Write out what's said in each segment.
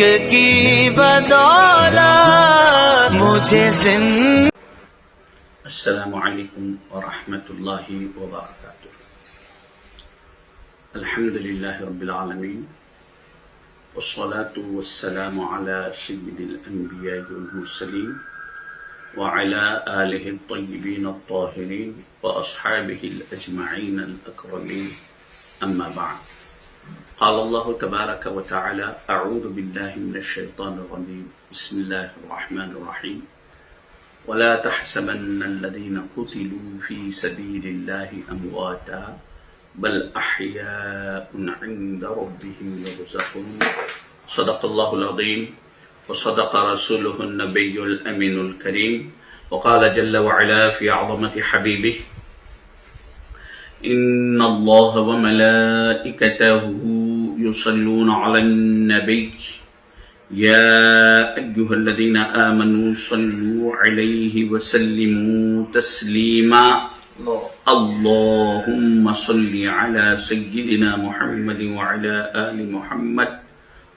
کی بدولت مجھے السلام علیکم ورحمۃ اللہ وبرکاتہ۔ الحمد للہ رب العالمین والصلاة والسلام على سید الانبیاء والمرسلین وعلى آلہ الطیبین الطاہرین واصحابہ الاجمعین الاکرمین، اما بعد۔ قال اللہ تبارک وتعالی اعوذ باللہ من الشیطان الرجیم بسم اللہ الرحمن الرحیم ولا تحسبن الذين قتلوا في سبيل الله أمواتا بل أحياء عند ربهم يرزقون، صدق الله العظيم وصدق رسوله النبي الأمين الكريم، وقال جل وعلا في عظمة حبيبه إن الله وملائكته يصلون على النبي يا أيها الذين آمنوا صلوا عليه وسلموا تسليما، اللهم صل على سيدنا محمد وعلى آل محمد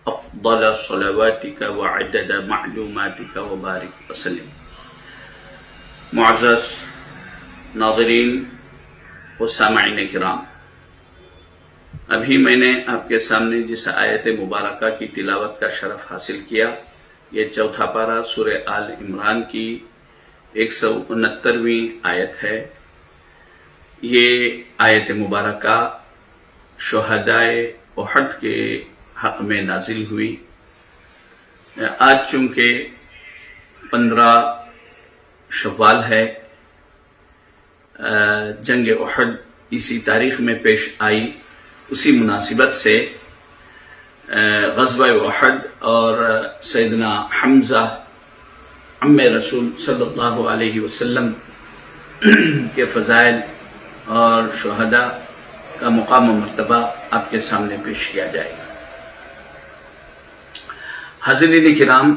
أفضل صلواتك وعدد معلوماتك وبارك وسلم۔ معزز ناظرین و سامعین کرام، ابھی میں نے آپ کے سامنے جس آیت مبارکہ کی تلاوت کا شرف حاصل کیا، یہ چوتھا پارہ سورہ آل عمران کی 169ویں آیت ہے۔ یہ آیت مبارکہ شہدائے احد کے حق میں نازل ہوئی۔ آج چونکہ 15 شوال ہے، جنگ احد اسی تاریخ میں پیش آئی، اسی مناسبت سے غزوہ احد اور سیدنا حمزہ عم رسول صلی اللہ علیہ وسلم کے فضائل اور شہداء کا مقام و مرتبہ آپ کے سامنے پیش کیا جائے گا۔ حاضرین کرام،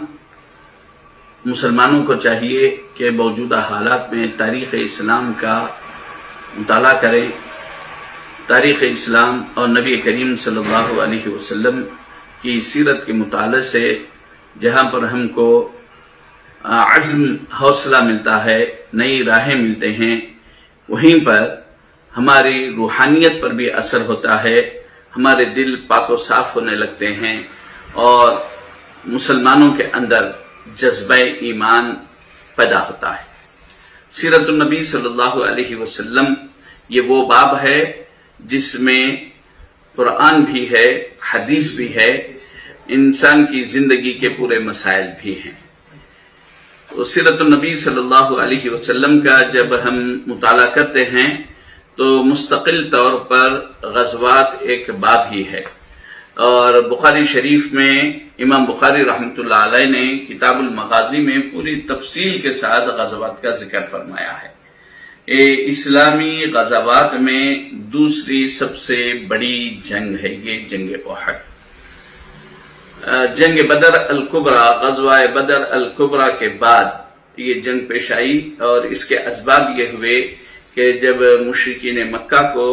مسلمانوں کو چاہیے کہ موجودہ حالات میں تاریخ اسلام کا مطالعہ کریں، تاریخ اسلام اور نبی کریم صلی اللہ علیہ وسلم کی سیرت کے مطالعے سے جہاں پر ہم کو عزم حوصلہ ملتا ہے، نئی راہیں ملتے ہیں، وہیں پر ہماری روحانیت پر بھی اثر ہوتا ہے، ہمارے دل پاک و صاف ہونے لگتے ہیں اور مسلمانوں کے اندر جذبہ ایمان پیدا ہوتا ہے۔ سیرت النبی صلی اللہ علیہ وسلم یہ وہ باب ہے جس میں قرآن بھی ہے، حدیث بھی ہے، انسان کی زندگی کے پورے مسائل بھی ہیں۔ تو سیرت النبی صلی اللہ علیہ وسلم کا جب ہم مطالعہ کرتے ہیں تو مستقل طور پر غزوات ایک باب ہی ہے، اور بخاری شریف میں امام بخاری رحمۃ اللہ علیہ نے کتاب المغازی میں پوری تفصیل کے ساتھ غزوات کا ذکر فرمایا ہے۔ اسلامی غزوات میں دوسری سب سے بڑی جنگ ہے یہ جنگ احد۔ جنگ بدر الکبریٰ، غزوہ بدر الکبریٰ کے بعد یہ جنگ پیش آئی، اور اس کے اسباب یہ ہوئے کہ جب مشرکین مکہ کو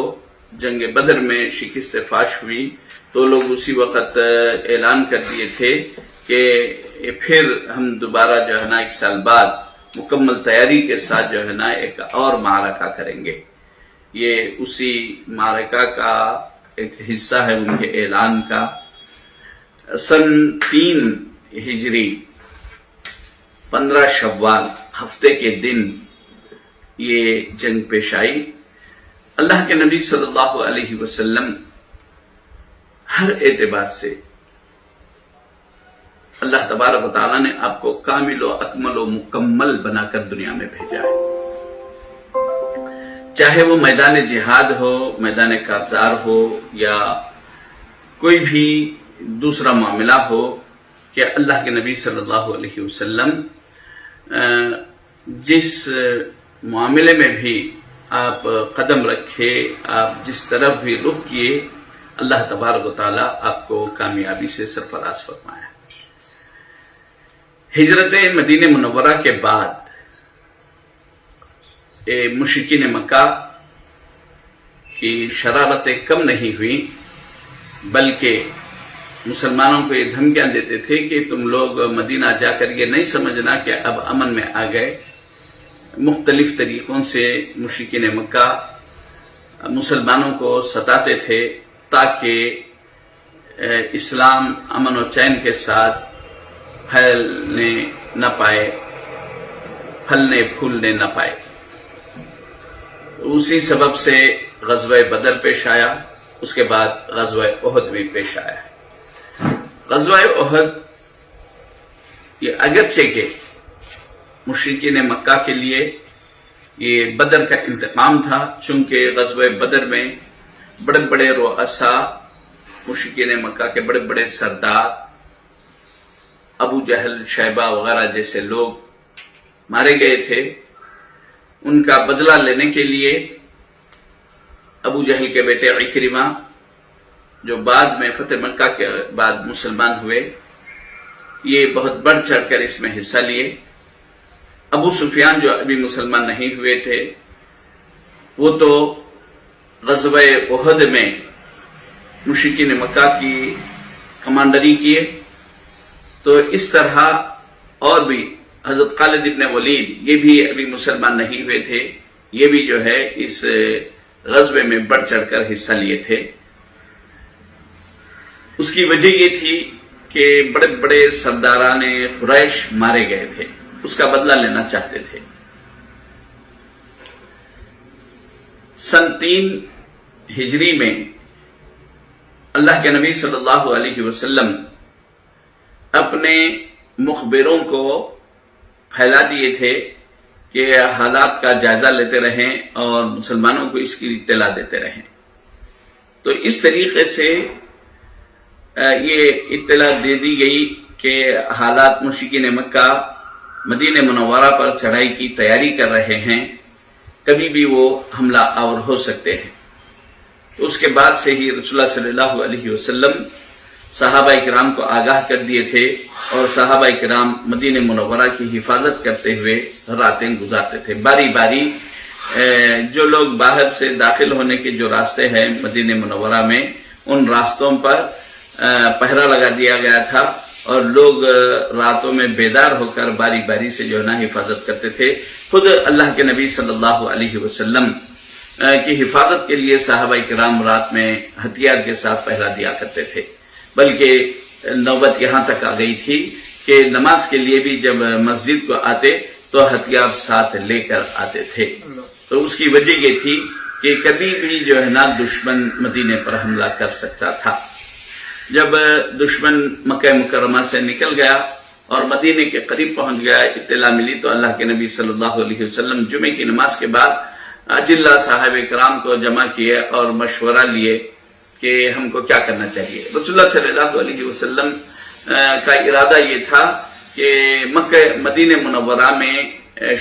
جنگ بدر میں شکست فاش ہوئی تو لوگ اسی وقت اعلان کر دیے تھے کہ پھر ہم دوبارہ جو ہے نا 1 سال بعد مکمل تیاری کے ساتھ جو ہے نا ایک اور معرکہ کریں گے۔ یہ اسی معرکہ کا ایک حصہ ہے ان کے اعلان کا۔ سن 3 ہجری 15 شوال ہفتے کے دن یہ جنگ پیش آئی۔ اللہ کے نبی صلی اللہ علیہ وسلم ہر اعتبار سے اللہ تبارک و تعالیٰ نے آپ کو کامل و اکمل و مکمل بنا کر دنیا میں بھیجا ہے، چاہے وہ میدان جہاد ہو، میدان کارزار ہو، یا کوئی بھی دوسرا معاملہ ہو، کہ اللہ کے نبی صلی اللہ علیہ وسلم جس معاملے میں بھی آپ قدم رکھے، آپ جس طرف بھی رخ کیے، اللہ تبارک و تعالیٰ آپ کو کامیابی سے سرفراز فرمایا۔ ہجرت مدینہ منورہ کے بعد مشرکین مکہ کی شرارتیں کم نہیں ہوئی، بلکہ مسلمانوں کو یہ دھمکیاں دیتے تھے کہ تم لوگ مدینہ جا کر یہ نہیں سمجھنا کہ اب امن میں آ گئے. مختلف طریقوں سے مشرکین مکہ مسلمانوں کو ستاتے تھے تاکہ اسلام امن و چین کے ساتھ پھیلنے نہ پائے، پھلنے پھولنے نہ پائے. اسی سبب سے غزوہ بدر پیش آیا، اس کے بعد غزوہ احد بھی پیش آیا. غزوہ احد یہ اگرچہ کہ مشرکین مکہ کے لیے یہ بدر کا انتقام تھا، چونکہ غزوہ بدر میں بڑے بڑے رؤساء، مشرکین مکہ کے بڑے بڑے سردار، ابو جہل، شیبہ وغیرہ جیسے لوگ مارے گئے تھے. ان کا بدلہ لینے کے لیے ابو جہل کے بیٹے عکرمہ، جو بعد میں فتح مکہ کے بعد مسلمان ہوئے، یہ بہت بڑھ چڑھ کر اس میں حصہ لیے. ابو سفیان جو ابھی مسلمان نہیں ہوئے تھے، وہ تو غزوہ احد میں مشرکین مکہ کی کمانڈری کیے. تو اس طرح اور بھی حضرت خالد ابن ولید، یہ بھی ابھی مسلمان نہیں ہوئے تھے، یہ بھی جو ہے اس غزوے میں بڑھ چڑھ کر حصہ لیے تھے. اس کی وجہ یہ تھی کہ بڑے بڑے سرداران قریش مارے گئے تھے، اس کا بدلہ لینا چاہتے تھے. سن 3 ہجری میں اللہ کے نبی صلی اللہ علیہ وسلم اپنے مخبروں کو پھیلا دیے تھے کہ حالات کا جائزہ لیتے رہیں اور مسلمانوں کو اس کی اطلاع دیتے رہیں. تو اس طریقے سے یہ اطلاع دے دی گئی کہ حالات مشرکین مکہ مدینہ منورہ پر چڑھائی کی تیاری کر رہے ہیں، کبھی بھی وہ حملہ آور ہو سکتے ہیں. تو اس کے بعد سے ہی رسول اللہ صلی اللہ علیہ وسلم صحابہ کرام کو آگاہ کر دیے تھے، اور صحابہ کرام مدینہ منورہ کی حفاظت کرتے ہوئے راتیں گزارتے تھے. باری باری جو لوگ باہر سے داخل ہونے کے جو راستے ہیں مدینہ منورہ میں، ان راستوں پر پہرا لگا دیا گیا تھا، اور لوگ راتوں میں بیدار ہو کر باری باری سے جو ہے نا حفاظت کرتے تھے. خود اللہ کے نبی صلی اللہ علیہ وسلم کی حفاظت کے لیے صحابہ کرام رات میں ہتھیار کے ساتھ پہرا دیا کرتے تھے. بلکہ نوبت یہاں تک آ گئی تھی کہ نماز کے لیے بھی جب مسجد کو آتے تو ہتھیار ساتھ لے کر آتے تھے. تو اس کی وجہ یہ تھی کہ کبھی بھی جو ہے نا دشمن مدینے پر حملہ کر سکتا تھا. جب دشمن مکہ مکرمہ سے نکل گیا اور مدینے کے قریب پہنچ گیا، اطلاع ملی، تو اللہ کے نبی صلی اللہ علیہ وسلم جمعے کی نماز کے بعد اجلہ صاحب کرام کو جمع کیے اور مشورہ لیے کہ ہم کو کیا کرنا چاہیے. رسول اللہ صلی اللہ علیہ وسلم کا ارادہ یہ تھا کہ مکہ مدینہ منورہ میں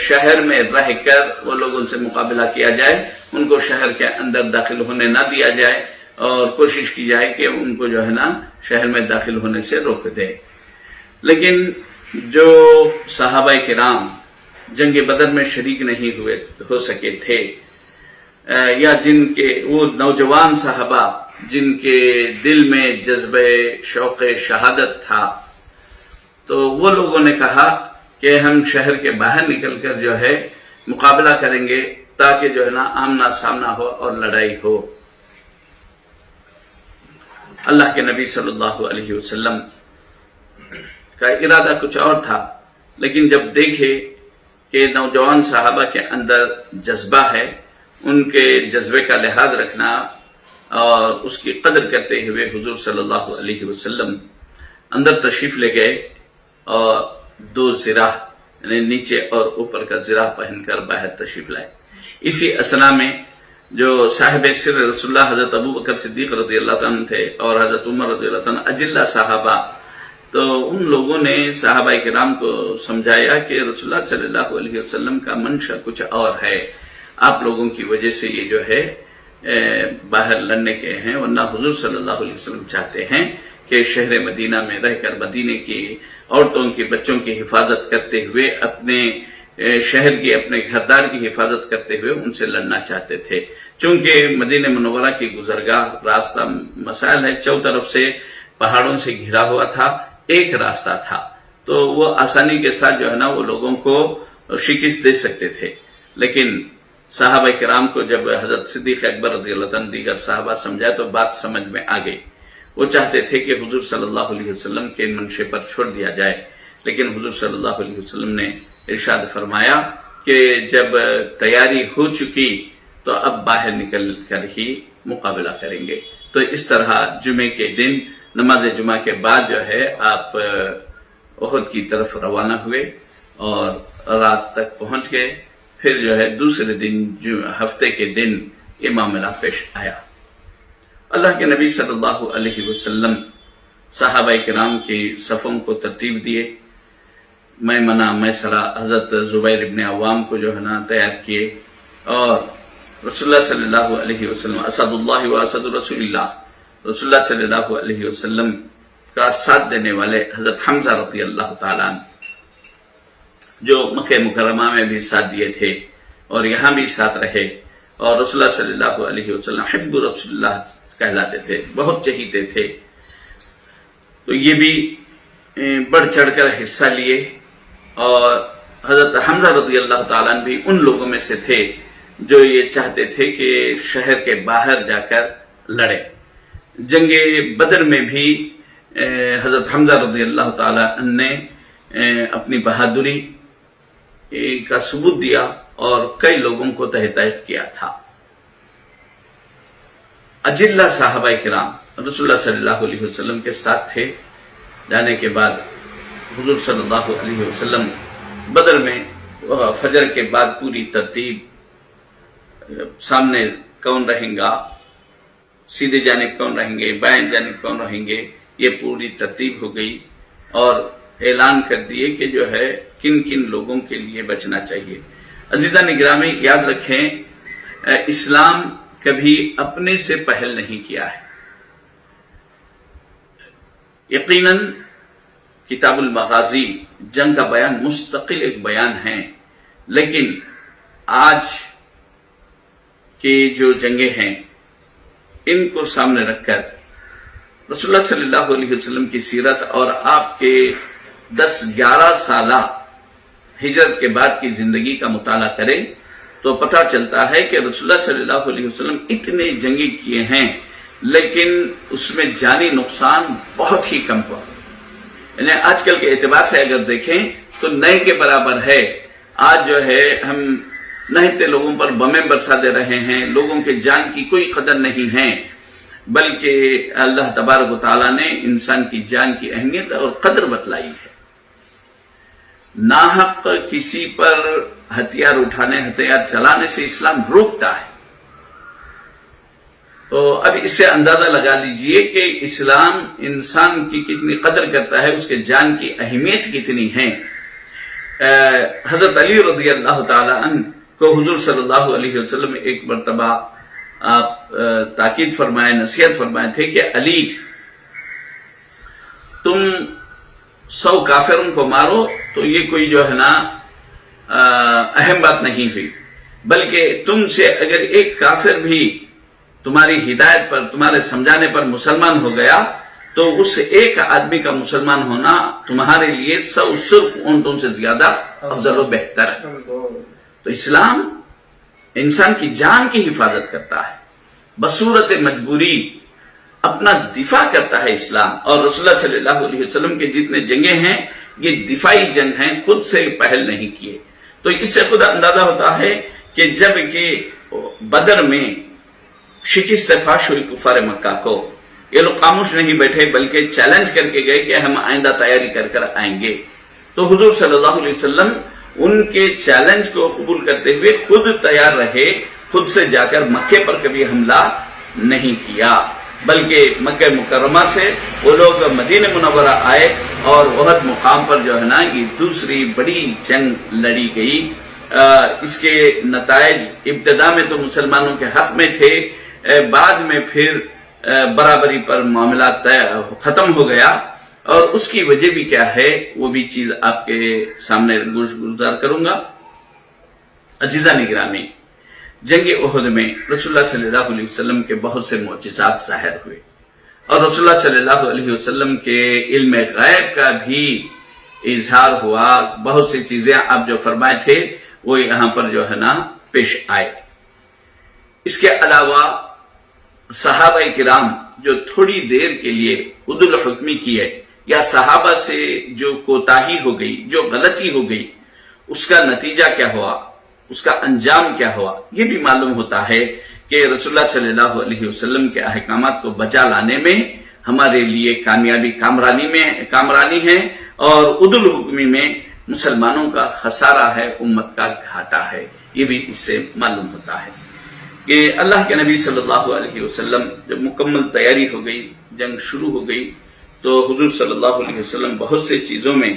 شہر میں رہ کر وہ لوگوں سے مقابلہ کیا جائے، ان کو شہر کے اندر داخل ہونے نہ دیا جائے، اور کوشش کی جائے کہ ان کو جو ہے نا شہر میں داخل ہونے سے روک دے. لیکن جو صحابہ کرام جنگ بدر میں شریک نہیں ہو سکے تھے، یا جن کے وہ نوجوان صحابہ جن کے دل میں جذبہ شوق شہادت تھا، تو وہ لوگوں نے کہا کہ ہم شہر کے باہر نکل کر جو ہے مقابلہ کریں گے، تاکہ جو ہے نا آمنا سامنا ہو اور لڑائی ہو. اللہ کے نبی صلی اللہ علیہ وسلم کا ارادہ کچھ اور تھا، لیکن جب دیکھے کہ نوجوان صحابہ کے اندر جذبہ ہے، ان کے جذبے کا لحاظ رکھنا اور اس کی قدر کرتے ہوئے حضور صلی اللہ علیہ وسلم اندر تشریف لے گئے، اور 2 زراح یعنی نیچے اور اوپر کا زراح پہن کر باہر تشریف لائے. اسی اثنا میں جو صاحب سر رسول اللہ حضرت ابو بکر صدیق رضی اللہ عنہ تھے، اور حضرت عمر رضی اللہ عنہ، اجلہ صحابہ، تو ان لوگوں نے صحابہ کرام کو سمجھایا کہ رسول اللہ صلی اللہ علیہ وسلم کا منشا کچھ اور ہے، آپ لوگوں کی وجہ سے یہ جو ہے باہر لڑنے کے ہیں، ورنہ حضور صلی اللہ علیہ وسلم چاہتے ہیں کہ شہر مدینہ میں رہ کر مدینے کی عورتوں کی، بچوں کی حفاظت کرتے ہوئے، اپنے شہر کی، اپنے گھردار کی حفاظت کرتے ہوئے ان سے لڑنا چاہتے تھے. چونکہ مدینہ منورہ کی گزرگاہ راستہ مسائل ہے، چو طرف سے پہاڑوں سے گھرا ہوا تھا، ایک راستہ تھا، تو وہ آسانی کے ساتھ جو ہے نا وہ لوگوں کو شکست دے سکتے تھے. لیکن صحابہ کرام کو جب حضرت صدیق اکبر رضی اللہ عنہ دیگر صحابہ سمجھائے تو بات سمجھ میں آ گئی. وہ چاہتے تھے کہ حضور صلی اللہ علیہ وسلم کے منشے پر چھوڑ دیا جائے، لیکن حضور صلی اللہ علیہ وسلم نے ارشاد فرمایا کہ جب تیاری ہو چکی تو اب باہر نکل کر ہی مقابلہ کریں گے. تو اس طرح جمعے کے دن نماز جمعہ کے بعد جو ہے آپ احد کی طرف روانہ ہوئے اور رات تک پہنچ گئے. پھر جو ہے دوسرے دن ہفتے کے دن یہ معاملہ پیش آیا. اللہ کے نبی صلی اللہ علیہ وسلم صحابہ کرام کی صفوں کو ترتیب دیے. میمنہ میسرہ حضرت زبیر ابن عوام کو جو ہے نا تیار کیے، اور رسول اللہ صلی اللہ علیہ وسلم اسد اللہ و اسد رسول اللہ، رسول اللہ صلی اللہ علیہ وسلم کا ساتھ دینے والے حضرت حمزہ رضی اللہ تعالیٰ عنہ جو مکہ مکرمہ میں بھی ساتھ دیے تھے اور یہاں بھی ساتھ رہے، اور رسول اللہ صلی اللہ علیہ وسلم حب رسول اللہ کہلاتے تھے، بہت چہیتے تھے. تو یہ بھی بڑھ چڑھ کر حصہ لیے، اور حضرت حمزہ رضی اللہ تعالیٰ عنہ بھی ان لوگوں میں سے تھے جو یہ چاہتے تھے کہ شہر کے باہر جا کر لڑے. جنگ بدر میں بھی حضرت حمزہ رضی اللہ تعالیٰ عنہ نے اپنی بہادری کا ثبوت دیا اور کئی لوگوں کو تحقیق کیا تھا. اجلہ صحابہ کرام رسول اللہ صلی اللہ علیہ وسلم کے ساتھ تھے. جانے کے بعد حضور صلی اللہ علیہ وسلم بدر میں فجر کے بعد پوری ترتیب، سامنے کون رہیں گا، سیدھے جانب کون رہیں گے، بائیں جانب کون رہیں گے، یہ پوری ترتیب ہو گئی، اور اعلان کر دیے کہ جو ہے کن کن لوگوں کے لیے بچنا چاہیے. عزیزان گرامی، یاد رکھیں اسلام کبھی اپنے سے پہل نہیں کیا ہے. یقیناً کتاب المغازی جنگ کا بیان مستقل ایک بیان ہے، لیکن آج کی جو جنگیں ہیں ان کو سامنے رکھ کر رسول اللہ صلی اللہ علیہ وسلم کی سیرت اور آپ کے 10-11 سالہ ہجرت کے بعد کی زندگی کا مطالعہ کریں تو پتہ چلتا ہے کہ رسول اللہ صلی اللہ علیہ وسلم اتنے جنگیں کیے ہیں، لیکن اس میں جانی نقصان بہت ہی کم ہوا. یعنی آج کل کے اعتبار سے اگر دیکھیں تو نئے کے برابر ہے. آج جو ہے ہم نہتے لوگوں پر بمیں برسا دے رہے ہیں، لوگوں کے جان کی کوئی قدر نہیں ہے، بلکہ اللہ تبارک و تعالیٰ نے انسان کی جان کی اہمیت اور قدر بتلائی ہے. ناحق کسی پر ہتھیار اٹھانے، ہتھیار چلانے سے اسلام روکتا ہے. تو اب اس سے اندازہ لگا لیجئے کہ اسلام انسان کی کتنی قدر کرتا ہے، اس کے جان کی اہمیت کتنی ہے. حضرت علی رضی اللہ تعالی عنہ کو حضور صلی اللہ علیہ وسلم ایک مرتبہ آپ تاکید فرمائے، نصیحت فرمائے تھے کہ علی تم 100 کافروں کو مارو تو یہ کوئی جو ہے نا اہم بات نہیں ہوئی، بلکہ تم سے اگر ایک کافر بھی تمہاری ہدایت پر، تمہارے سمجھانے پر مسلمان ہو گیا تو اس ایک آدمی کا مسلمان ہونا تمہارے لیے 100 سرخ اونٹوں سے زیادہ افضل و بہتر ہے. تو اسلام انسان کی جان کی حفاظت کرتا ہے، بصورت مجبوری اپنا دفاع کرتا ہے اسلام. اور رسول اللہ صلی اللہ علیہ وسلم کے جتنے جنگیں ہیں یہ دفاعی جنگ ہیں، خود سے پہل نہیں کیے. تو اس سے خود اندازہ ہوتا ہے کہ جب کہ بدر میں شکست فاش ہوئی کفار مکہ کو، یہ لوگ خاموش نہیں بیٹھے بلکہ چیلنج کر کے گئے کہ ہم آئندہ تیاری کر کر آئیں گے. تو حضور صلی اللہ علیہ وسلم ان کے چیلنج کو قبول کرتے ہوئے خود تیار رہے، خود سے جا کر مکے پر کبھی حملہ نہیں کیا، بلکہ مکہ مکرمہ سے وہ لوگ مدینہ منورہ آئے اور احد مقام پر جو ہے نا یہ دوسری بڑی جنگ لڑی گئی. اس کے نتائج ابتدا میں تو مسلمانوں کے حق میں تھے، بعد میں پھر برابری پر معاملات ختم ہو گیا، اور اس کی وجہ بھی کیا ہے وہ بھی چیز آپ کے سامنے گزار کروں گا. عزیزان گرامی، جنگ احد میں رسول اللہ صلی اللہ علیہ وسلم کے بہت سے معجزات ظاہر ہوئے. اور رسول اللہ صلی اللہ علیہ وسلم کے علم غیب کا بھی اظہار ہوا. بہت سی چیزیں آپ جو فرمائے تھے وہ یہاں پر جو ہے نا پیش آئے. اس کے علاوہ صحابہ کرام جو تھوڑی دیر کے لیے عدل حکمی کی ہے یا صحابہ سے جو کوتاہی ہو گئی، جو غلطی ہو گئی، اس کا نتیجہ کیا ہوا، اس کا انجام کیا ہوا، یہ بھی معلوم ہوتا ہے کہ رسول اللہ صلی اللہ علیہ وسلم کے احکامات کو بجا لانے میں ہمارے لیے کامیابی کامرانی ہے، اور عدل حکمی میں مسلمانوں کا خسارہ ہے، امت کا گھاٹا ہے. یہ بھی اس سے معلوم ہوتا ہے کہ اللہ کے نبی صلی اللہ علیہ وسلم جب مکمل تیاری ہو گئی، جنگ شروع ہو گئی، تو حضور صلی اللہ علیہ وسلم بہت سے چیزوں میں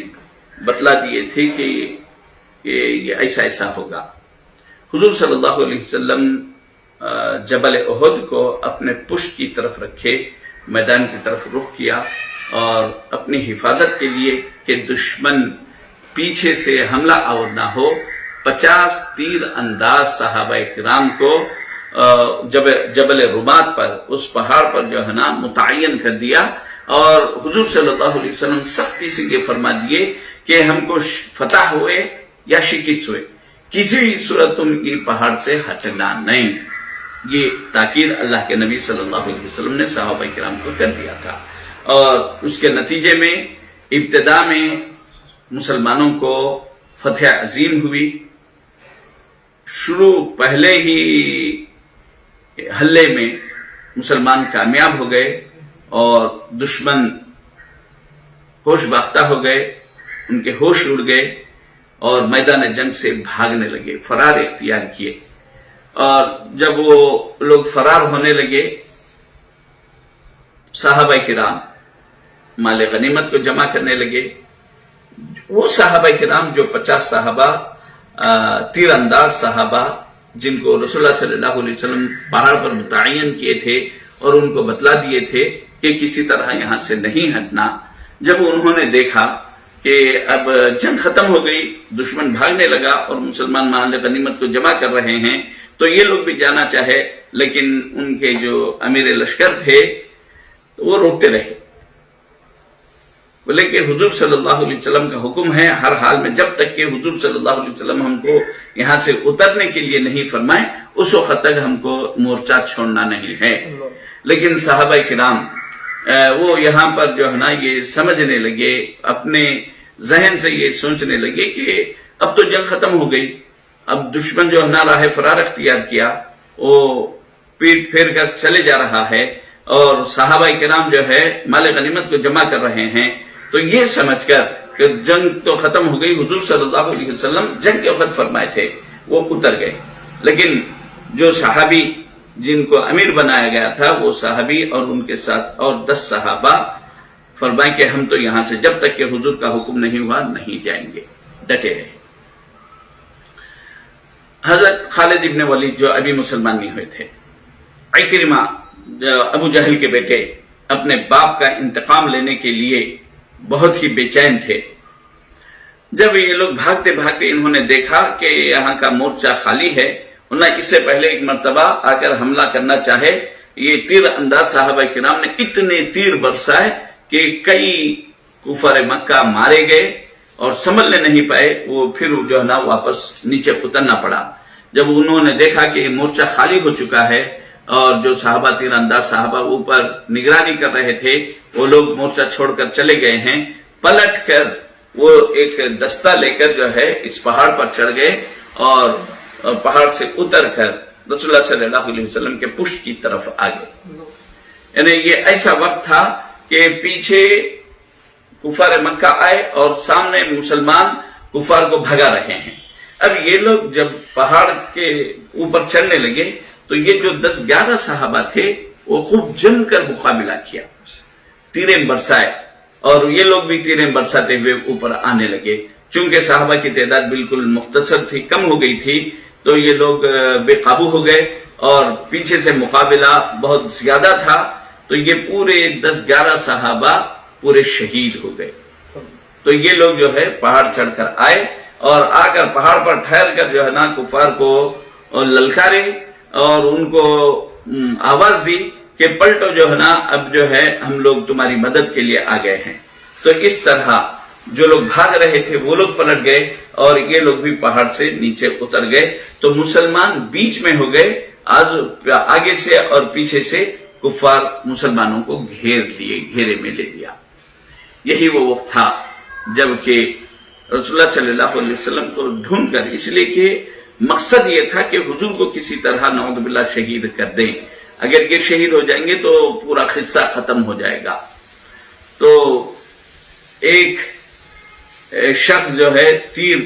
بتلا دیے تھے کہ یہ ایسا ایسا ہوگا. حضور صلی اللہ علیہ وسلم جبل احد کو اپنے پشت کی طرف رکھے، میدان کی طرف رخ کیا، اور اپنی حفاظت کے لیے کہ دشمن پیچھے سے حملہ آور نہ ہو، 50 تیر انداز صحابہ کرام کو جبل رمات پر، اس پہاڑ پر جو ہے نا متعین کر دیا. اور حضور صلی اللہ علیہ وسلم سختی سے یہ فرما دیے کہ ہم کو فتح ہوئے یا شکست ہوئے، کسی صورت تم یہ پہاڑ سے ہٹنا نہیں. یہ تاکید اللہ کے نبی صلی اللہ علیہ وسلم نے صحابہ کرام کو کر دیا تھا، اور اس کے نتیجے میں ابتدا میں مسلمانوں کو فتح عظیم ہوئی. شروع پہلے ہی حملے میں مسلمان کامیاب ہو گئے، اور دشمن ہوش باختہ ہو گئے، ان کے ہوش اڑ گئے، اور میدان جنگ سے بھاگنے لگے، فرار اختیار کیے. اور جب وہ لوگ فرار ہونے لگے، صحابہ کرام مال غنیمت کو جمع کرنے لگے. وہ صحابہ کرام جو 50 صحابہ تیر انداز صحابہ جن کو رسول اللہ صلی اللہ علیہ وسلم پہاڑ پر متعین کیے تھے اور ان کو بتلا دیے تھے کہ کسی طرح یہاں سے نہیں ہٹنا، جب انہوں نے دیکھا کہ اب جنگ ختم ہو گئی، دشمن بھاگنے لگا اور مسلمان مال غنیمت کو جمع کر رہے ہیں، تو یہ لوگ بھی جانا چاہے، لیکن ان کے جو امیر لشکر تھے وہ روکتے رہے. لیکن حضور صلی اللہ علیہ وسلم کا حکم ہے ہر حال میں، جب تک کہ حضور صلی اللہ علیہ وسلم ہم کو یہاں سے اترنے کے لیے نہیں فرمائے، اس وقت تک ہم کو مورچہ چھوڑنا نہیں ہے. لیکن صحابہ کرام وہ یہاں پر جو ہے نا یہ سمجھنے لگے، اپنے ذہن سے یہ سوچنے لگے کہ اب تو جنگ ختم ہو گئی، اب دشمن جو ہے نا راہ فرار اختیار کیا، وہ پیٹ پھیر کر چلے جا رہا ہے، اور صحابہ کرام جو ہے مال غنیمت کو جمع کر رہے ہیں. تو یہ سمجھ کر کہ جنگ تو ختم ہو گئی، حضور صلی اللہ علیہ وسلم جنگ کے وقت فرمائے تھے، وہ اتر گئے. لیکن جو صحابی جن کو امیر بنایا گیا تھا، وہ صحابی اور ان کے ساتھ اور 10 صحابہ فرمائے کہ ہم تو یہاں سے جب تک کہ حضور کا حکم نہیں ہوا نہیں جائیں گے، ڈٹے رہے. حضرت خالد ابن ولید جو ابھی مسلمان نہیں ہوئے تھے، عکرمہ ابو جہل کے بیٹے، اپنے باپ کا انتقام لینے کے لیے بہت ہی بے چین تھے. جب یہ لوگ بھاگتے بھاگتے انہوں نے دیکھا کہ یہاں کا مورچہ خالی ہے، انہیں اس سے پہلے ایک مرتبہ آ کر حملہ کرنا چاہے، یہ تیر انداز صحابہ کرام نے اتنے تیر برسائے کہ کئی کفار مکہ مارے گئے اور سنبھلنے نہیں پائے، وہ پھر جو ہے نا واپس نیچے اترنا پڑا. جب انہوں نے دیکھا کہ مورچہ خالی ہو چکا ہے اور جو صحابہ تیر انداز صحابہ اوپر نگرانی کر رہے تھے وہ لوگ مورچہ چھوڑ کر چلے گئے ہیں، پلٹ کر وہ ایک دستہ لے کر جو ہے اس پہاڑ پر چڑھ گئے اور پہاڑ سے اتر کر رسول اللہ صلی اللہ علیہ وسلم کے پشت کی طرف آگے. یعنی یہ ایسا وقت تھا کہ پیچھے کفار مکہ آئے اور سامنے مسلمان کفار کو بھگا رہے ہیں. اب یہ لوگ جب پہاڑ کے اوپر چڑھنے لگے تو یہ جو 10-11 صحابہ تھے وہ خوب جم کر مقابلہ کیا، تیریں برسائے، اور یہ لوگ بھی تیریں برساتے ہوئے اوپر آنے لگے. چونکہ صحابہ کی تعداد بالکل مختصر تھی، کم ہو گئی تھی، تو یہ لوگ بے قابو ہو گئے اور پیچھے سے مقابلہ بہت زیادہ تھا، تو یہ پورے 10-11 صحابہ پورے شہید ہو گئے. تو یہ لوگ جو ہے پہاڑ چڑھ کر آئے اور آ کر پہاڑ پر ٹھہر کر جو ہے نا کفار کو للکارے اور ان کو آواز دی کہ پلٹو جو ہے نا، اب جو ہے ہم لوگ تمہاری مدد کے لیے آ گئے ہیں۔ تو اس طرح جو لوگ بھاگ رہے تھے وہ لوگ پلٹ گئے اور یہ لوگ بھی پہاڑ سے نیچے اتر گئے، تو مسلمان بیچ میں ہو گئے، آگے سے اور پیچھے سے کفار مسلمانوں کو گھیرے میں لے لیا۔ یہی وہ وقت تھا جب کہ رسول اللہ صلی اللہ علیہ وسلم کو ڈھونڈ کر، اس لیے کہ مقصد یہ تھا کہ حضور کو کسی طرح نعوذ باللہ شہید کر دیں، اگر یہ شہید ہو جائیں گے تو پورا قصہ ختم ہو جائے گا۔ تو ایک شخص جو ہے تیر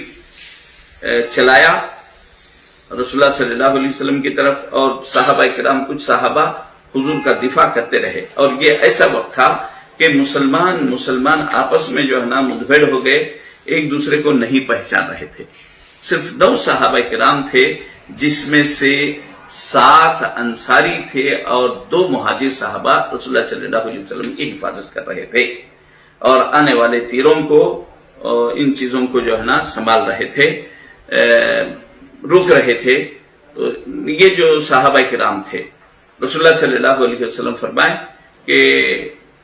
چلایا رسول اللہ صلی اللہ علیہ وسلم کی طرف، اور صحابہ کرام، کچھ صحابہ حضور کا دفاع کرتے رہے، اور یہ ایسا وقت تھا کہ مسلمان آپس میں جو ہے نا مدبھیڑ ہو گئے، ایک دوسرے کو نہیں پہچان رہے تھے۔ صرف 9 صحابہ کرام تھے، جس میں سے 7 انصاری تھے اور 2 مہاجر صحابہ رسول اللہ صلی اللہ علیہ وسلم کی حفاظت کر رہے تھے، اور آنے والے تیروں کو، ان چیزوں کو جو ہے نا سنبھال رہے تھے، روک رہے تھے۔ تو یہ جو صحابہ کرام تھے، رسول اللہ صلی اللہ علیہ وسلم فرمائے کہ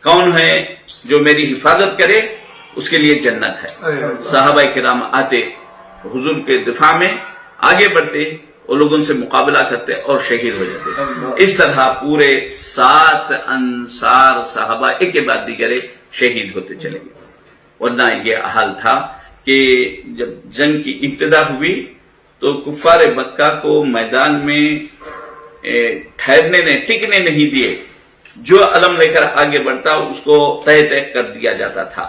کون ہے جو میری حفاظت کرے اس کے لیے جنت ہے۔ صحابہ کرام آتے حضور کے دفاع میں، آگے بڑھتے، وہ لوگوں سے مقابلہ کرتے اور شہید ہو جاتے۔ اس طرح پورے 7 انصار صحابہ ایک کے بعد دیگرے شہید ہوتے چلے گئے۔ ورنہ یہ حال تھا کہ جب جنگ کی ابتدا ہوئی تو کفار مکہ کو میدان میں ٹکنے نہیں دیے، جو علم لے کر آگے بڑھتا اس کو تہ کر دیا جاتا تھا۔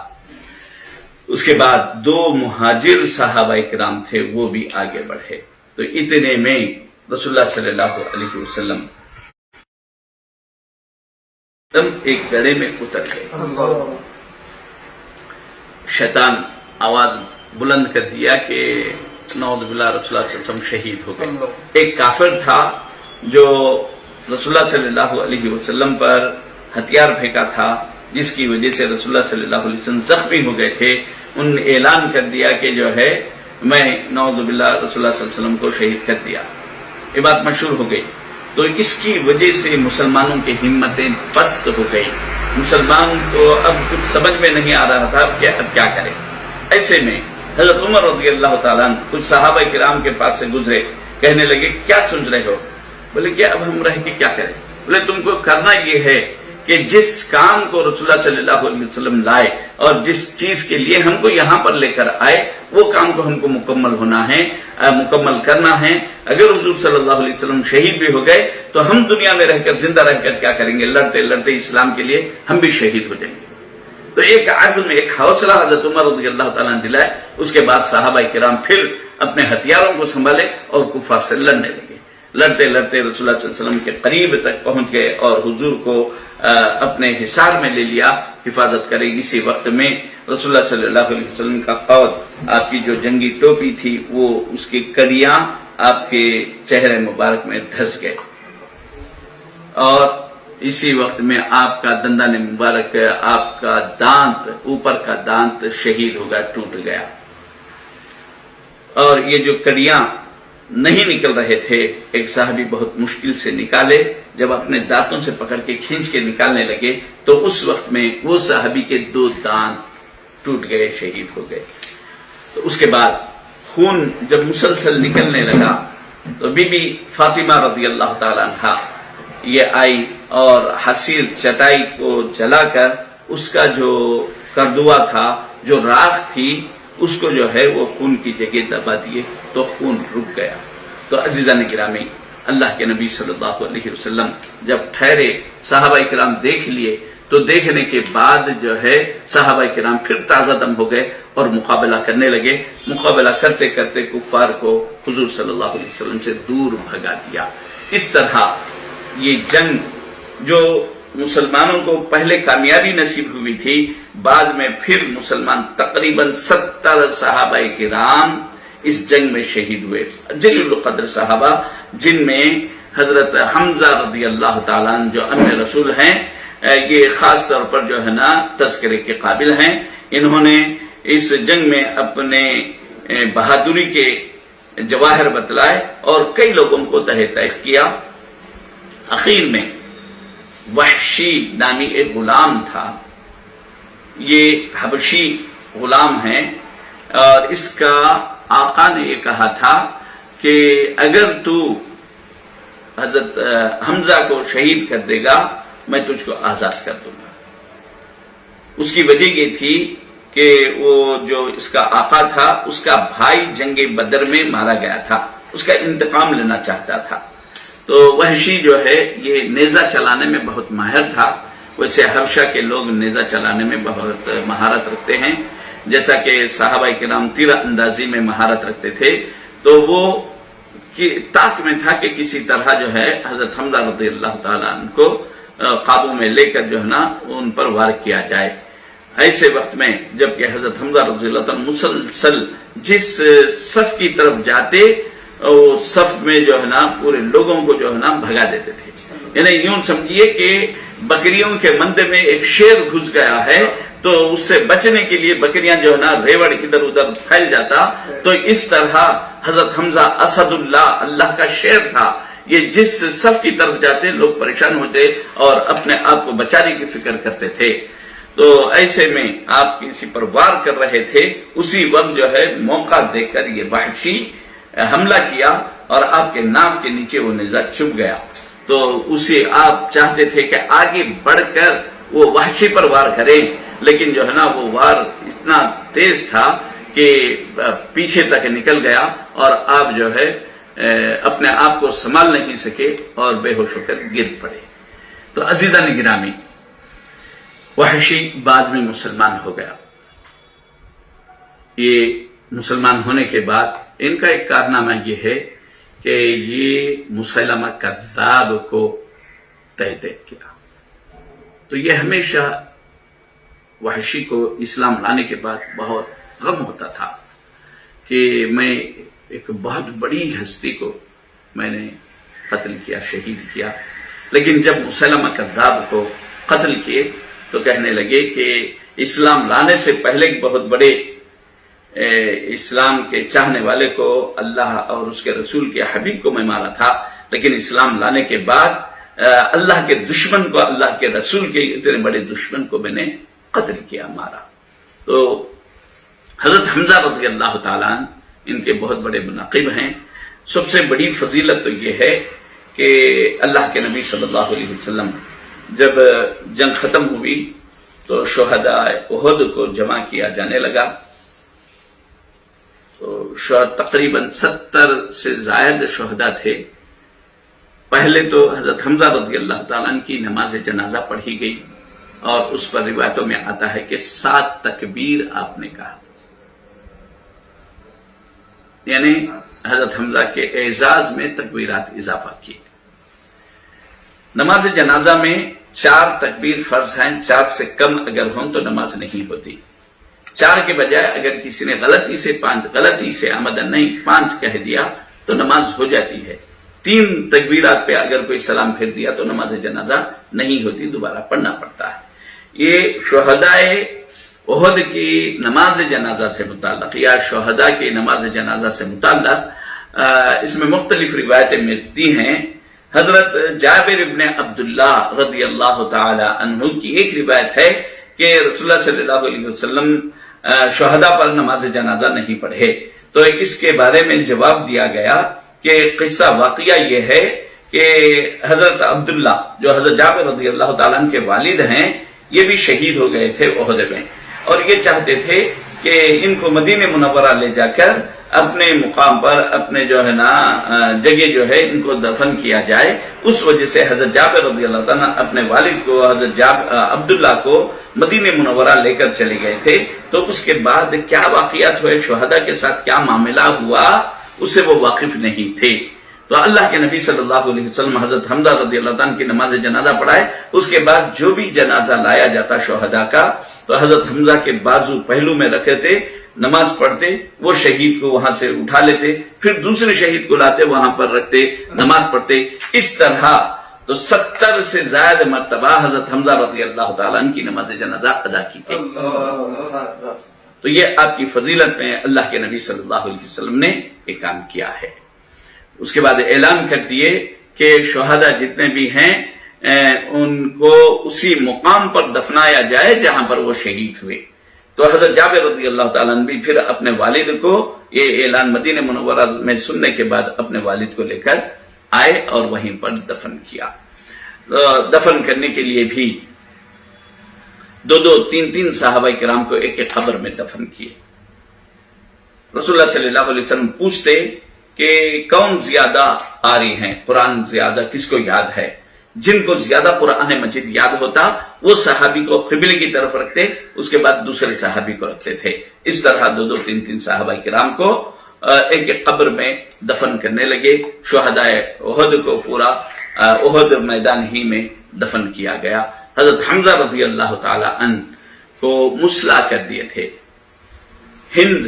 اس کے بعد 2 مہاجر صحابہ کرام تھے، وہ بھی آگے بڑھے، تو اتنے میں رسول اللہ صلی اللہ علیہ وسلم ایک گڑھے میں اتر گئے۔ شیطان آواز بلند کر دیا کہ نعوذ باللہ رسول اللہ صلی اللہ علیہ وسلم شہید ہو گئے۔ ایک کافر تھا جو رسول اللہ صلی اللہ علیہ وسلم پر ہتھیار پھینکا تھا، جس کی وجہ سے رسول اللہ صلی اللہ علیہ وسلم زخمی ہو گئے تھے، ان نے اعلان کر دیا کہ جو ہے میں نعوذ باللہ رسول اللہ صلی اللہ علیہ وسلم کو شہید کر دیا۔ یہ بات مشہور ہو گئی، تو اس کی وجہ سے مسلمانوں کی ہمتیں پست ہو گئی۔ مسلمان کو اب کچھ سمجھ میں نہیں آ رہا تھا اب کیا کرے۔ ایسے میں حضرت عمر رضی اللہ تعالیٰ عنہ کچھ صحابہ کرام کے پاس سے گزرے، کہنے لگے کیا سوچ رہے ہو؟ بولے کیا اب ہم رہ کے کیا کریں؟ بولے تم کو کرنا یہ ہے کہ جس کام کو رسول اللہ صلی اللہ علیہ وسلم لائے اور جس چیز کے لیے ہم کو یہاں پر لے کر آئے، وہ کام کو ہم کو مکمل کرنا ہے۔ اگر حضور صلی اللہ علیہ وسلم شہید بھی ہو گئے تو ہم دنیا میں رہ کر، زندہ رہ کر کیا کریں گے؟ لڑتے لڑتے اسلام کے لیے ہم بھی شہید ہو جائیں گے۔ تو ایک عزم، ایک حوصلہ حضرت عمر رضی اللہ تعالیٰ نے دلائے۔ اس کے بعد صحابہ کرام پھر اپنے ہتھیاروں کو سنبھالے اور کفار سے لڑنے لگے۔ لڑتے لڑتے رسول اللہ صلی اللہ علیہ وسلم کے قریب تک پہنچ گئے اور حضور کو اپنے حصار میں لے لیا حفاظت کرے۔ اسی وقت میں رسول اللہ صلی اللہ علیہ وسلم کا قود، آپ کی جو جنگی ٹوپی تھی، وہ اس کی کڑیاں آپ کے چہرے مبارک میں دھس گئے، اور اسی وقت میں آپ کا دندان مبارک، آپ کا دانت، اوپر کا دانت شہید ہو گیا، ٹوٹ گیا، اور یہ جو کڑیاں نہیں نکل رہے تھے، ایک صحابی بہت مشکل سے نکالے۔ جب اپنے دانتوں سے پکڑ کے کھینچ کے نکالنے لگے تو اس وقت میں وہ صحابی کے 2 دانت ٹوٹ گئے، شہید ہو گئے۔ تو اس کے بعد خون جب مسلسل نکلنے لگا تو بی بی فاطمہ رضی اللہ تعالی عنہا یہ آئی اور حسیر چٹائی کو جلا کر اس کا جو کردوا تھا، جو راکھ تھی، اس کو جو ہے وہ خون کی جگہ دبا دیے تو خون رک گیا۔ تو عزیزان گرامی، اللہ کے نبی صلی اللہ علیہ وسلم جب ٹھہرے، صحابہ کرام دیکھ لیے، تو دیکھنے کے بعد جو ہے صحابہ کرام پھر تازہ دم ہو گئے اور مقابلہ کرنے لگے۔ مقابلہ کرتے کرتے کفار کو حضور صلی اللہ علیہ وسلم سے دور بھگا دیا۔ اس طرح یہ جنگ جو مسلمانوں کو پہلے کامیابی نصیب ہوئی تھی، بعد میں پھر مسلمان تقریباً 70 صحابہ کرام اس جنگ میں شہید ہوئے، جلیل القدر صحابہ، جن میں حضرت حمزہ رضی اللہ تعالیٰ عنہ جو ام رسول ہیں، یہ خاص طور پر جو ہے نا تذکرے کے قابل ہیں۔ انہوں نے اس جنگ میں اپنے بہادری کے جواہر بتلائے اور کئی لوگوں کو تحت کیا۔ اخیر میں وحشی نامی ایک غلام تھا، یہ حبشی غلام ہے، اور اس کا آقا نے یہ کہا تھا کہ اگر تو حضرت حمزہ کو شہید کر دے گا میں تجھ کو آزاد کر دوں گا۔ اس کی وجہ یہ تھی کہ وہ جو اس کا آقا تھا اس کا بھائی جنگ بدر میں مارا گیا تھا، اس کا انتقام لینا چاہتا تھا۔ تو وحشی جو ہے یہ نیزہ چلانے میں بہت ماہر تھا، ویسے حبشہ کے لوگ نیزہ چلانے میں بہت مہارت رکھتے ہیں، جیسا کہ صحابہ کرام تیر اندازی میں مہارت رکھتے تھے، تو وہ طاق میں تھا کہ کسی طرح جو ہے حضرت حمزہ رضی اللہ تعالیٰ عنہ کو قابو میں لے کر جو ہے نا ان پر وار کیا جائے۔ ایسے وقت میں جبکہ حضرت حمزہ رضی اللہ عنہ مسلسل جس صف کی طرف جاتے وہ صف میں جو ہے نا پورے لوگوں کو جو ہے نا بھگا دیتے تھے، یعنی یوں سمجھیے کہ بکریوں کے مندے میں ایک شیر گھس گیا ہے تو اس سے بچنے کے لیے بکریاں جو ہے نا ریوڑ ادھر ادھر پھیل جاتا، تو اس طرح حضرت حمزہ اسد اللہ، اللہ کا شیر تھا، یہ جس صف کی طرف جاتے لوگ پریشان ہوتے اور اپنے آپ کو بچانے کی فکر کرتے تھے۔ تو ایسے میں آپ کسی پر وار کر رہے تھے، اسی وقت جو ہے موقع دے کر یہ وحشی حملہ کیا اور آپ کے ناف کے نیچے وہ نیزہ چھپ گیا۔ تو اسے آپ چاہتے تھے کہ آگے بڑھ کر وہ وحشی پر وار کریں، لیکن جو ہے نا وہ وار اتنا تیز تھا کہ پیچھے تک نکل گیا اور آپ جو ہے اپنے آپ کو سنبھال نہیں سکے اور بے ہوش ہو کر گر پڑے۔ تو عزیزان گرامی، وحشی بعد میں مسلمان ہو گیا۔ یہ مسلمان ہونے کے بعد ان کا ایک کارنامہ یہ ہے کہ یہ مسلمہ کذاب کو تہدید کیا۔ تو یہ ہمیشہ وحشی کو اسلام لانے کے بعد بہت غم ہوتا تھا کہ میں ایک بہت بڑی ہستی کو میں نے قتل کیا، شہید کیا، لیکن جب مسلمہ کذاب کو قتل کیے تو کہنے لگے کہ اسلام لانے سے پہلے ایک بہت بڑے اسلام کے چاہنے والے کو، اللہ اور اس کے رسول کے حبیب کو میں مارا تھا، لیکن اسلام لانے کے بعد اللہ کے دشمن کو، اللہ کے رسول کے اتنے بڑے دشمن کو میں نے قتل کیا، مارا۔ تو حضرت حمزہ رضی اللہ تعالیٰ عنہ ان کے بہت بڑے مناقب ہیں۔ سب سے بڑی فضیلت تو یہ ہے کہ اللہ کے نبی صلی اللہ علیہ وسلم جب جنگ ختم ہوئی تو شہداء احد کو جمع کیا جانے لگا، تو تقریباً 70 سے زائد شہداء تھے۔ پہلے تو حضرت حمزہ رضی اللہ تعالیٰ عنہ کی نماز جنازہ پڑھی گئی اور اس پر روایتوں میں آتا ہے کہ 7 تکبیر آپ نے کہا، یعنی حضرت حمزہ کے اعزاز میں تکبیرات اضافہ کیے۔ نماز جنازہ میں 4 تکبیر فرض ہیں، 4 سے کم اگر ہوں تو نماز نہیں ہوتی۔ 4 کے بجائے اگر کسی نے غلطی سے آمدن نہیں 5 کہہ دیا تو نماز ہو جاتی ہے۔ 3 تکبیرات پہ اگر کوئی سلام پھیر دیا تو نماز جنازہ نہیں ہوتی، دوبارہ پڑھنا پڑتا ہے۔ یہ شہداء احد کی نماز جنازہ سے متعلق یا شہداء کی نماز جنازہ سے متعلق اس میں مختلف روایتیں ملتی ہیں۔ حضرت جابر ابن عبداللہ رضی اللہ تعالی عنہ کی ایک روایت ہے کہ رسول اللہ صلی اللہ علیہ وسلم شہداء پر نماز جنازہ نہیں پڑھے، تو اس کے بارے میں جواب دیا گیا کہ قصہ واقعہ یہ ہے کہ حضرت عبداللہ جو حضرت جابر رضی اللہ تعالیٰ عنہ کے والد ہیں، یہ بھی شہید ہو گئے تھے احد میں، اور یہ چاہتے تھے کہ ان کو مدینہ منورہ لے جا کر اپنے مقام پر، اپنے جو ہے نا جگہ جو ہے ان کو دفن کیا جائے۔ اس وجہ سے حضرت جابر رضی اللہ عنہ اپنے والد کو، حضرت عبداللہ کو مدینہ منورہ لے کر چلے گئے تھے۔ تو اس کے بعد کیا واقعات ہوئے، شہداء کے ساتھ کیا معاملہ ہوا، اس سے وہ واقف نہیں تھے۔ تو اللہ کے نبی صلی اللہ علیہ وسلم حضرت حمزہ رضی اللہ عنہ کی نماز جنازہ پڑھائے، اس کے بعد جو بھی جنازہ لایا جاتا شہداء کا تو حضرت حمزہ کے بازو پہلو میں رکھے تھے، نماز پڑھتے، وہ شہید کو وہاں سے اٹھا لیتے، پھر دوسرے شہید کو لاتے وہاں پر رکھتے، نماز پڑھتے۔ اس طرح تو 70 سے زائد مرتبہ حضرت حمزہ رضی اللہ تعالیٰ عنہ کی نماز جنازہ ادا کی گئی۔ تو یہ آپ کی فضیلت میں اللہ کے نبی صلی اللہ علیہ وسلم نے ایک کام کیا ہے۔ اس کے بعد اعلان کر دیے کہ شہداء جتنے بھی ہیں ان کو اسی مقام پر دفنایا جائے جہاں پر وہ شہید ہوئے۔ تو حضرت جابر رضی اللہ تعالیٰ عنہ بھی پھر اپنے والد کو یہ اعلان مدینہ منورہ میں سننے کے بعد اپنے والد کو لے کر آئے اور وہیں پر دفن کیا۔ دفن کرنے کے لیے بھی دو تین صحابہ کرام کو ایک ایک قبر میں دفن کیے۔ رسول اللہ صلی اللہ علیہ وسلم پوچھتے کہ کون زیادہ قاری ہیں، قرآن زیادہ کس کو یاد ہے؟ جن کو زیادہ قرآن مجید یاد ہوتا وہ صحابی کو قبلے کی طرف رکھتے، اس کے بعد دوسرے صحابی کو رکھتے تھے۔ اس طرح دو تین صحابہ کرام کو ایک ایک قبر میں دفن کرنے لگے۔ شہدائے احد کو پورا احد میدان ہی میں دفن کیا گیا۔ حضرت حمزہ رضی اللہ تعالی عنہ کو مسلح کر دیے تھے۔ ہند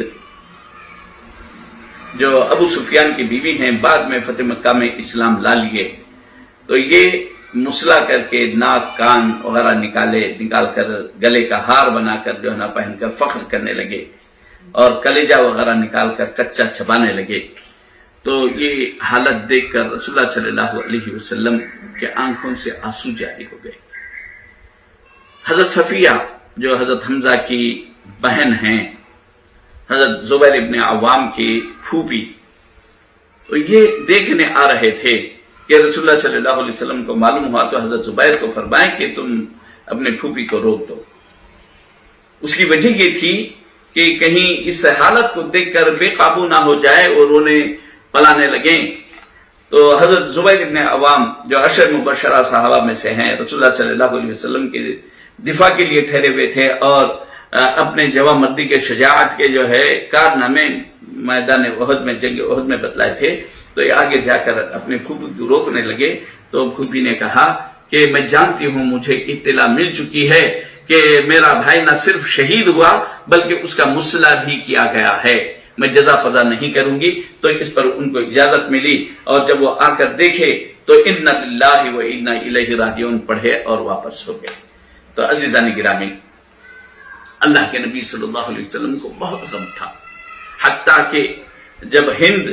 جو ابو سفیان کی بیوی ہیں، بعد میں فتح مکہ میں اسلام لا لیے، تو یہ مسلح کر کے ناک کان وغیرہ نکال کر گلے کا ہار بنا کر جو ہے نا پہن کر فخر کرنے لگے، اور کلیجہ وغیرہ نکال کر کچا چھپانے لگے۔ تو یہ حالت دیکھ کر رسول اللہ صلی اللہ علیہ وسلم کے آنکھوں سے آنسو جاری ہو گئے۔ حضرت صفیہ جو حضرت حمزہ کی بہن ہیں، حضرت زبیر ابن عوام کی پھوپھی، تو یہ دیکھنے آ رہے تھے کہ رسول اللہ صلی اللہ علیہ وسلم کو معلوم ہوا، تو حضرت زبیر کو فرمائیں کہ تم اپنے پھوپھی کو روک دو۔ اس کی وجہ یہ تھی کہ کہیں اس حالت کو دیکھ کر بے قابو نہ ہو جائے اور انہیں پلانے لگیں۔ تو حضرت زبیر ابن عوام جو عشر مبشرہ صحابہ میں سے ہیں، رسول اللہ صلی اللہ علیہ وسلم کے دفاع کے لیے ٹھہرے ہوئے تھے اور اپنے جواں مردی کے شجاعت کے جو ہے کارنامے میدان احد میں جنگ احد میں بتلائے تھے، تو یہ آگے جا کر اپنے پھوپھی کو روکنے لگے۔ تو پھوپھی نے کہا کہ میں جانتی ہوں، مجھے اطلاع مل چکی ہے کہ میرا بھائی نہ صرف شہید ہوا بلکہ اس کا مسلح بھی کیا گیا ہے، میں جزا فضا نہیں کروں گی۔ تو اس پر ان کو اجازت ملی، اور جب وہ آ کر دیکھے تو انا للہ و انا الیہ راجعون پڑھے اور واپس ہو گئے۔ تو عزیزان گرامی، اللہ کے نبی صلی اللہ علیہ وسلم کو بہت غم تھا، حتیٰ کہ جب ہند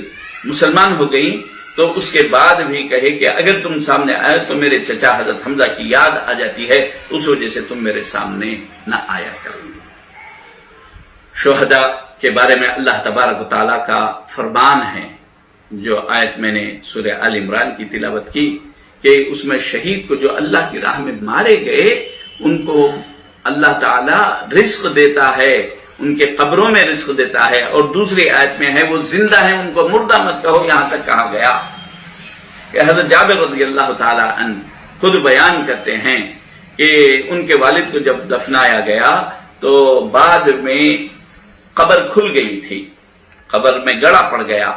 مسلمان ہو گئی تو اس کے بعد بھی کہے کہ اگر تم سامنے آئے تو میرے چچا حضرت حمزہ کی یاد آ جاتی ہے، اس وجہ سے تم میرے سامنے نہ آیا کرو۔ شہداء کے بارے میں اللہ تبارک و تعالیٰ کا فرمان ہے، جو آیت میں نے سورہ آل عمران کی تلاوت کی، کہ اس میں شہید کو جو اللہ کی راہ میں مارے گئے ان کو اللہ تعالیٰ رزق دیتا ہے، ان کے قبروں میں رزق دیتا ہے، اور دوسری آیت میں ہے وہ زندہ ہیں ان کو مردہ مت کہو، یہاں تک کہا گیا کہ حضرت جابر رضی اللہ تعالی عنہ خود بیان کرتے ہیں کہ ان کے والد کو جب دفنایا گیا تو بعد میں قبر کھل گئی تھی، قبر میں گڑا پڑ گیا،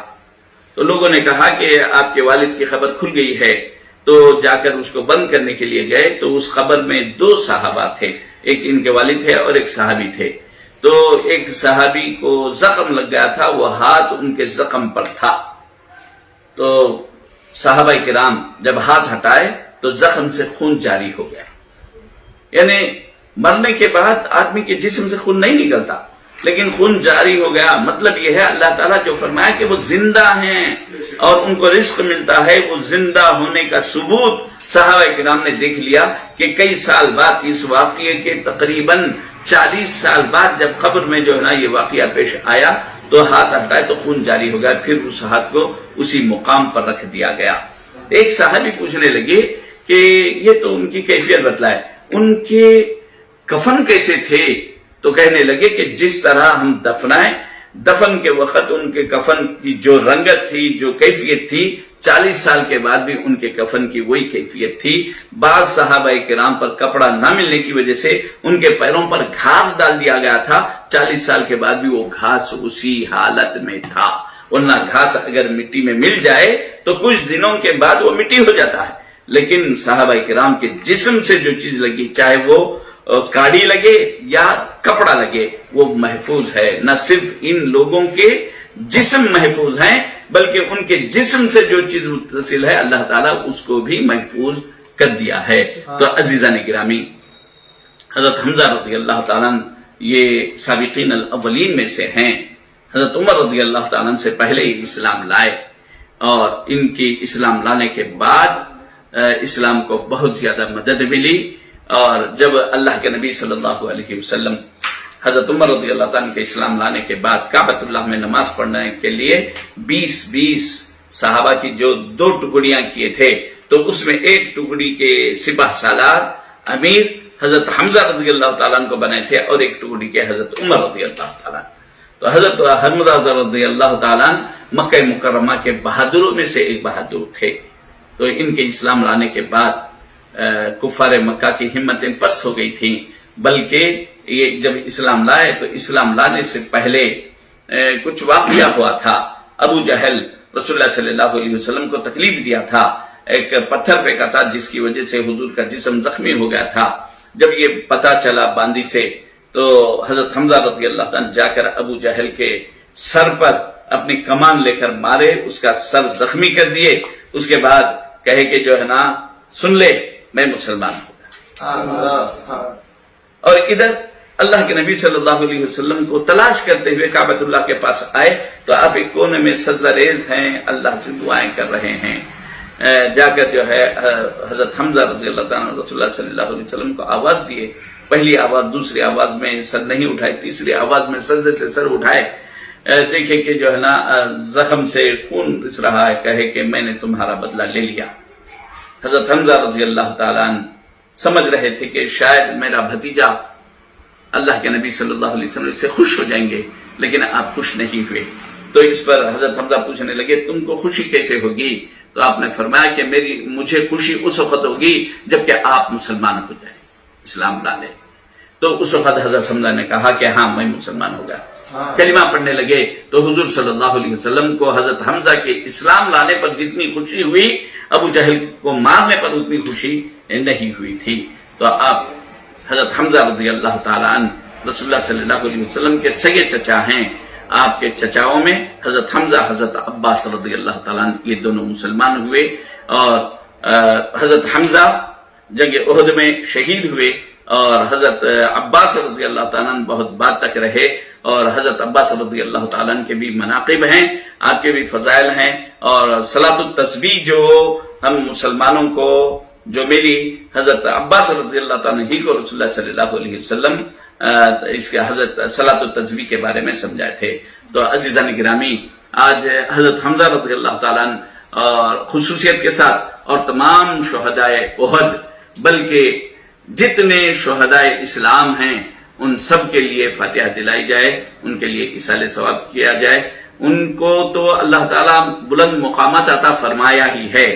تو لوگوں نے کہا کہ آپ کے والد کی قبر کھل گئی ہے، تو جا کر اس کو بند کرنے کے لیے گئے تو اس قبر میں دو صحابہ تھے، ایک ان کے والد تھے اور ایک صحابی تھے۔ تو ایک صحابی کو زخم لگ گیا تھا، وہ ہاتھ ان کے زخم پر تھا، تو صحابہ کرام جب ہاتھ ہٹائے تو زخم سے خون جاری ہو گیا۔ یعنی مرنے کے بعد آدمی کے جسم سے خون نہیں نکلتا لیکن خون جاری ہو گیا، مطلب یہ ہے اللہ تعالیٰ جو فرمایا کہ وہ زندہ ہیں اور ان کو رزق ملتا ہے، وہ زندہ ہونے کا ثبوت صحابہ کرام نے دیکھ لیا کہ کئی سال بعد اس واقعے کے تقریباً 40 سال بعد جب قبر میں جو ہے نا یہ واقعہ پیش آیا تو ہاتھ ہٹائے تو خون جاری ہو گیا، پھر اس ہاتھ کو اسی مقام پر رکھ دیا گیا۔ ایک صحابی پوچھنے لگے کہ یہ تو ان کی کیفیت بتلائے، ان کے کفن کیسے تھے؟ تو کہنے لگے کہ جس طرح ہم دفنائیں، دفن کے وقت ان کے کفن کی جو رنگت تھی، جو کیفیت تھی، 40 سال کے بعد بھی ان کے کفن کی وہی کیفیت تھی۔ بعض صحابہ کرام پر کپڑا نہ ملنے کی وجہ سے ان کے پیروں پر گھاس ڈال دیا گیا تھا، 40 سال کے بعد بھی وہ گھاس اسی حالت میں تھا، ورنہ گھاس اگر مٹی میں مل جائے تو کچھ دنوں کے بعد وہ مٹی ہو جاتا ہے، لیکن صحابہ کرام کے جسم سے جو چیز لگی، چاہے وہ کاڑی لگے یا کپڑا لگے، وہ محفوظ ہے۔ نہ صرف ان لوگوں کے جسم محفوظ ہیں بلکہ ان کے جسم سے جو چیز متصل ہے اللہ تعالیٰ اس کو بھی محفوظ کر دیا ہے۔ تو عزیزان گرامی، حضرت حمزہ رضی اللہ تعالیٰ یہ سابقین الاولین میں سے ہیں۔ حضرت عمر رضی اللہ تعالیٰ سے پہلے ہی اسلام لائے، اور ان کی اسلام لانے کے بعد اسلام کو بہت زیادہ مدد ملی، اور جب اللہ کے نبی صلی اللہ علیہ وسلم حضرت عمر رضی اللہ تعالیٰ کے اسلام لانے کے بعد کعبۃ اللہ میں نماز پڑھنے کے لیے 20 صحابہ کی جو 2 ٹکڑیاں کیے تھے، تو اس میں ایک ٹکڑی کے سپاہ سالار امیر حضرت حمزہ رضی اللہ تعالیٰ کو بنے تھے، اور ایک ٹکڑی کے حضرت عمر رضی اللہ تعالیٰ۔ تو حضرت حمزہ رضی اللہ تعالیٰ مکہ مکرمہ کے بہادروں میں سے ایک بہادر تھے۔ تو ان کے اسلام لانے کے بعد کفار مکہ کی ہمتیں پست ہو گئی تھیں، بلکہ یہ جب اسلام لائے تو اسلام لانے سے پہلے کچھ واقعہ ہوا تھا۔ ابو جہل رسول اللہ صلی اللہ علیہ وسلم کو تکلیف دیا تھا، ایک پتھر پھینکا تھا جس کی وجہ سے حضور کا جسم زخمی ہو گیا تھا۔ جب یہ پتہ چلا باندی سے، تو حضرت حمزہ رضی اللہ عنہ جا کر ابو جہل کے سر پر اپنی کمان لے کر مارے، اس کا سر زخمی کر دیے، اس کے بعد کہے کہ جو ہے نا سن لے میں مسلمان ہو گیا۔ اور ادھر اللہ کے نبی صلی اللہ علیہ وسلم کو تلاش کرتے ہوئے کعبۃ اللہ کے پاس آئے، تو آپ ایک کونے میں سجدہ ریز ہیں، اللہ سے دعائیں کر رہے ہیں۔ جا کر جو ہے حضرت حمزہ رضی اللہ عنہ رسول اللہ صلی اللہ علیہ وسلم کو آواز دیے، پہلی آواز، دوسری آواز میں سر نہیں اٹھائے، تیسری آواز میں سجدے سے سر اٹھائے، دیکھے کہ جو ہے نا زخم سے خون رس رہا ہے، کہے کہ میں نے تمہارا بدلہ لے لیا۔ حضرت حمزہ رضی اللہ تعالیٰ عنہ سمجھ رہے تھے کہ شاید میرا بھتیجا اللہ کے نبی صلی اللہ علیہ وسلم سے خوش ہو جائیں گے، لیکن آپ خوش نہیں ہوئے۔ تو اس پر حضرت حمزہ پوچھنے لگے تم کو خوشی کیسے ہوگی؟ تو آپ نے فرمایا کہ مجھے خوشی اس وقت ہوگی جبکہ آپ مسلمان ہو جائیں، اسلام لا لیں۔ تو اس وقت حضرت حمزہ نے کہا کہ ہاں میں مسلمان ہو گیا، کلمہ پڑھنے لگے۔ تو حضور صلی اللہ علیہ وسلم کو حضرت حمزہ کے اسلام لانے پر جتنی خوشی ہوئی، ابو جہل کو مارنے پر اتنی خوشی نہیں ہوئی تھی۔ تو آپ حضرت حمزہ رضی اللہ تعالیٰ عنہ رسول اللہ صلی اللہ علیہ وسلم کے سگے چچا ہیں۔ آپ کے چچاؤں میں حضرت حمزہ، حضرت عباس رضی اللہ تعالیٰ عنہ، یہ دونوں مسلمان ہوئے، اور حضرت حمزہ جنگ احد میں شہید ہوئے، اور حضرت عباس رضی اللہ تعالیٰ عنہ بہت بعد تک رہے، اور حضرت عباس رضی اللہ تعالیٰ عنہ کے بھی مناقب ہیں، آپ کے بھی فضائل ہیں۔ اور صلاۃ التسبیح جو ہم مسلمانوں کو جو ملی، حضرت عباس رضی اللہ تعالیٰ عنہ ہی کو رسول اللہ صلی اللہ علیہ وسلم اس کے حضرت صلاۃ التسبیح کے بارے میں سمجھائے تھے۔ تو عزیزان گرامی، آج حضرت حمزہ رضی اللہ تعالیٰ عنہ اور خصوصیت کے ساتھ، اور تمام شہدائے احد، بلکہ جتنے شہدائے اسلام ہیں ان سب کے لیے فاتحہ دلائی جائے، ان کے لیے ایصال ثواب کیا جائے۔ ان کو تو اللہ تعالیٰ بلند مقامات عطا فرمایا ہی ہے،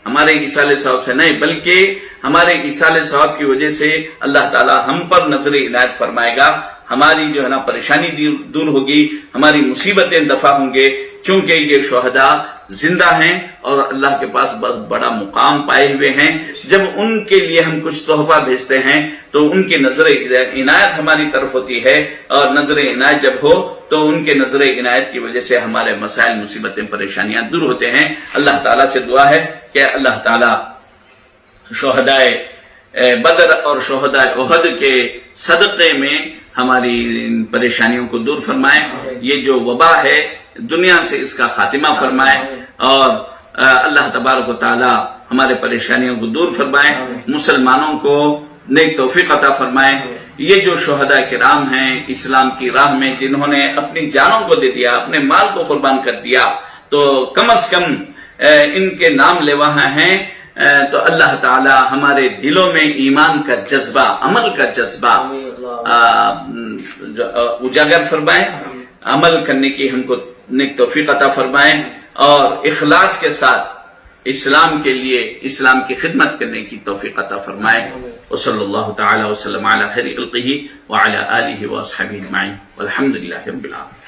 ہمارے ایصال ثواب سے نہیں، بلکہ ہمارے ایصال ثواب کی وجہ سے اللہ تعالیٰ ہم پر نظر عنایت فرمائے گا، ہماری جو ہے نا پریشانی دور ہوگی، ہماری مصیبتیں دفع ہوں گے، چونکہ یہ شہداء زندہ ہیں اور اللہ کے پاس بہت بڑا مقام پائے ہوئے ہیں۔ جب ان کے لیے ہم کچھ تحفہ بھیجتے ہیں تو ان کی نظر عنایت ہماری طرف ہوتی ہے، اور نظر عنایت جب ہو تو ان کے نظر عنایت کی وجہ سے ہمارے مسائل، مصیبتیں، پریشانیاں دور ہوتے ہیں۔ اللہ تعالیٰ سے دعا ہے کہ اللہ تعالیٰ شہدائے بدر اور شہدائے احد کے صدقے میں ہماری پریشانیوں کو دور فرمائے، یہ جو وبا ہے دنیا سے اس کا خاتمہ فرمائے، اور اللہ تبارک و تعالی ہمارے پریشانیوں کو دور فرمائے، مسلمانوں کو نیک توفیق عطا فرمائے۔ یہ جو شہداء کرام ہیں اسلام کی راہ میں، جنہوں نے اپنی جانوں کو دے دیا، اپنے مال کو قربان کر دیا، تو کم از کم ان کے نام لیوا ہیں، تو اللہ تعالی ہمارے دلوں میں ایمان کا جذبہ، عمل کا جذبہ اجاگر فرمائے، عمل کرنے کی ہم کو نیک توفیق عطا فرمائے، اور اخلاص کے ساتھ اسلام کے لیے، اسلام کی خدمت کرنے کی توفیق عطا فرمائے۔ وصلی اللہ تعالی وسلم علی خیر خلقہ وعلی آلہ واصحابہ اجمعین والحمد للہ رب العالمین۔